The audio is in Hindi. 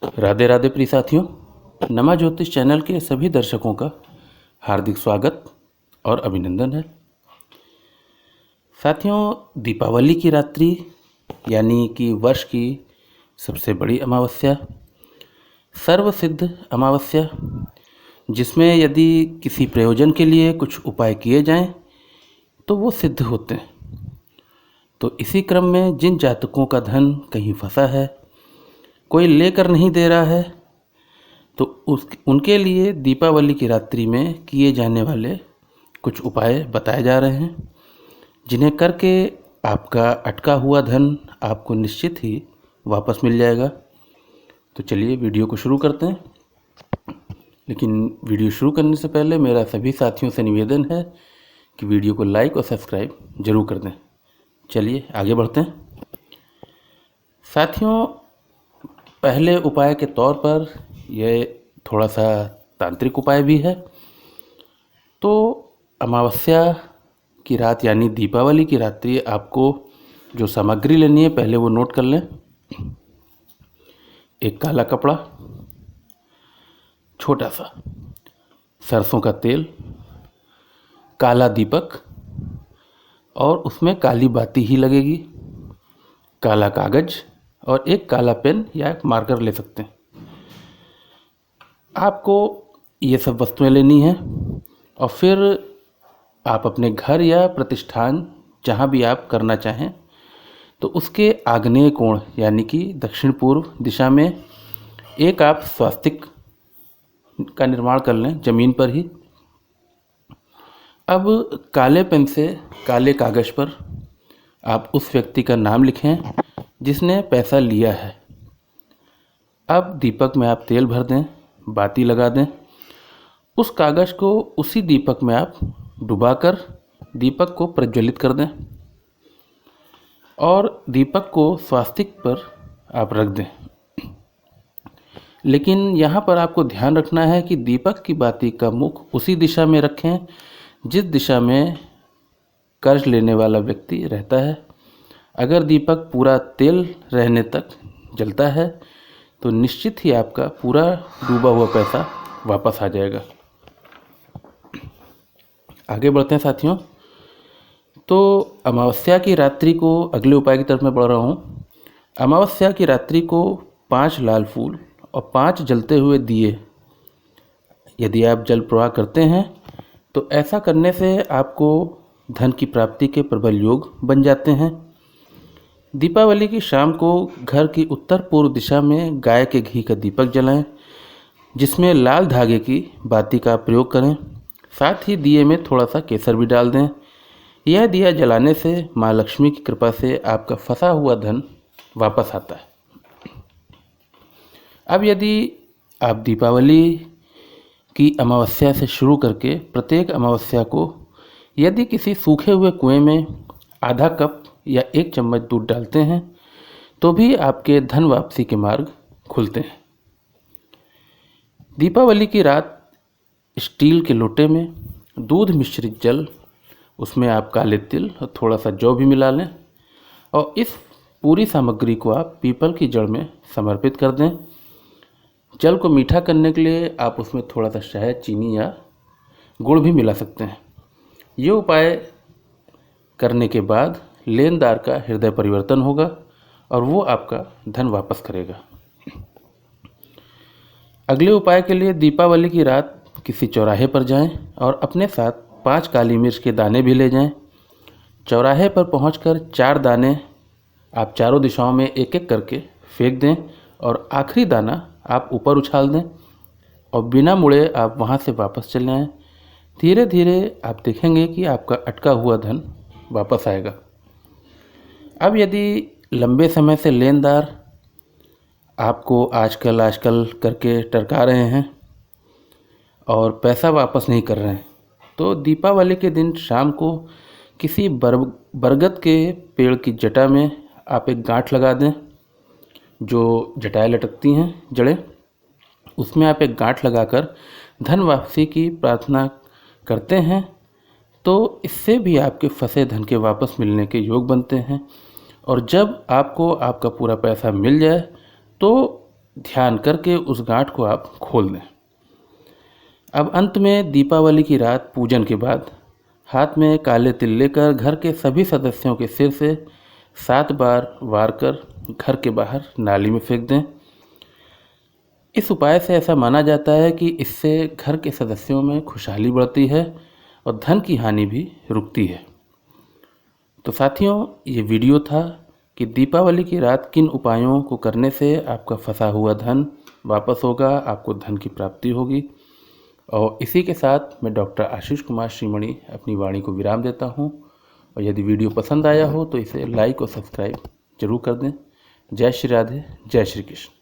राधे राधे प्रिय साथियों, नमा ज्योतिष चैनल के सभी दर्शकों का हार्दिक स्वागत और अभिनंदन है। साथियों, दीपावली की रात्रि यानी कि वर्ष की सबसे बड़ी अमावस्या, सर्वसिद्ध अमावस्या, जिसमें यदि किसी प्रयोजन के लिए कुछ उपाय किए जाएं तो वो सिद्ध होते हैं। तो इसी क्रम में जिन जातकों का धन कहीं फंसा है, कोई लेकर नहीं दे रहा है, तो उनके लिए दीपावली की रात्रि में किए जाने वाले कुछ उपाय बताए जा रहे हैं, जिन्हें करके आपका अटका हुआ धन आपको निश्चित ही वापस मिल जाएगा। तो चलिए वीडियो को शुरू करते हैं। लेकिन वीडियो शुरू करने से पहले मेरा सभी साथियों से निवेदन है कि वीडियो को लाइक और सब्सक्राइब जरूर कर दें। चलिए आगे बढ़ते हैं। साथियों, पहले उपाय के तौर पर यह थोड़ा सा तांत्रिक उपाय भी है। तो अमावस्या की रात यानी दीपावली की रात्रि आपको जो सामग्री लेनी है पहले वो नोट कर लें। एक काला कपड़ा, छोटा सा सरसों का तेल, काला दीपक और उसमें काली बाती ही लगेगी, काला कागज और एक काला पेन या एक मार्कर ले सकते हैं। आपको ये सब वस्तुएं लेनी हैं और फिर आप अपने घर या प्रतिष्ठान जहाँ भी आप करना चाहें तो उसके आग्नेय कोण यानी कि दक्षिण पूर्व दिशा में एक आप स्वास्तिक का निर्माण कर लें ज़मीन पर ही। अब काले पेन से काले कागज़ पर आप उस व्यक्ति का नाम लिखें जिसने पैसा लिया है। अब दीपक में आप तेल भर दें, बाती लगा दें, उस कागज़ को उसी दीपक में आप डुबाकर दीपक को प्रज्वलित कर दें और दीपक को स्वास्तिक पर आप रख दें। लेकिन यहाँ पर आपको ध्यान रखना है कि दीपक की बाती का मुख उसी दिशा में रखें जिस दिशा में कर्ज लेने वाला व्यक्ति रहता है। अगर दीपक पूरा तेल रहने तक जलता है तो निश्चित ही आपका पूरा डूबा हुआ पैसा वापस आ जाएगा। आगे बढ़ते हैं साथियों। तो अमावस्या की रात्रि को अगले उपाय की तरफ मैं बढ़ रहा हूँ। अमावस्या की रात्रि को 5 लाल फूल और 5 जलते हुए दिए यदि आप जल प्रवाह करते हैं तो ऐसा करने से आपको धन की प्राप्ति के प्रबल योग बन जाते हैं। दीपावली की शाम को घर की उत्तर पूर्व दिशा में गाय के घी का दीपक जलाएं, जिसमें लाल धागे की बाती का प्रयोग करें। साथ ही दिए में थोड़ा सा केसर भी डाल दें। यह दिया जलाने से माँ लक्ष्मी की कृपा से आपका फंसा हुआ धन वापस आता है। अब यदि आप दीपावली की अमावस्या से शुरू करके प्रत्येक अमावस्या को यदि किसी सूखे हुए कुएं में आधा कप या 1 चम्मच दूध डालते हैं तो भी आपके धन वापसी के मार्ग खुलते हैं। दीपावली की रात स्टील के लोटे में दूध मिश्रित जल, उसमें आप काले तिल और थोड़ा सा जौ भी मिला लें और इस पूरी सामग्री को आप पीपल की जड़ में समर्पित कर दें। जल को मीठा करने के लिए आप उसमें थोड़ा सा शहद, चीनी या गुड़ भी मिला सकते हैं। ये उपाय करने के बाद लेनदार का हृदय परिवर्तन होगा और वो आपका धन वापस करेगा। अगले उपाय के लिए दीपावली की रात किसी चौराहे पर जाएं और अपने साथ 5 काली मिर्च के दाने भी ले जाएं। चौराहे पर पहुंचकर 4 दाने आप चारों दिशाओं में एक एक करके फेंक दें और आखिरी दाना आप ऊपर उछाल दें और बिना मुड़े आप वहां से वापस चले आएँ। धीरे धीरे आप देखेंगे कि आपका अटका हुआ धन वापस आएगा। अब यदि लंबे समय से लेनदार आपको आजकल करके टरका रहे हैं और पैसा वापस नहीं कर रहे हैं तो दीपावली के दिन शाम को किसी बरगद के पेड़ की जटा में आप एक गांठ लगा दें। जो जटाएं लटकती हैं जड़ें, उसमें आप एक गांठ लगाकर धन वापसी की प्रार्थना करते हैं तो इससे भी आपके फंसे धन के वापस मिलने के योग बनते हैं। और जब आपको आपका पूरा पैसा मिल जाए तो ध्यान करके उस गांठ को आप खोल दें। अब अंत में दीपावली की रात पूजन के बाद हाथ में काले तिल लेकर घर के सभी सदस्यों के सिर से 7 बार वार कर घर के बाहर नाली में फेंक दें। इस उपाय से ऐसा माना जाता है कि इससे घर के सदस्यों में खुशहाली बढ़ती है और धन की हानि भी रुकती है। तो साथियों, ये वीडियो था कि दीपावली की रात किन उपायों को करने से आपका फंसा हुआ धन वापस होगा, आपको धन की प्राप्ति होगी। और इसी के साथ मैं डॉक्टर आशीष कुमार श्रीमणि अपनी वाणी को विराम देता हूँ। और यदि वीडियो पसंद आया हो तो इसे लाइक और सब्सक्राइब जरूर कर दें। जय श्री राधे, जय श्री कृष्ण।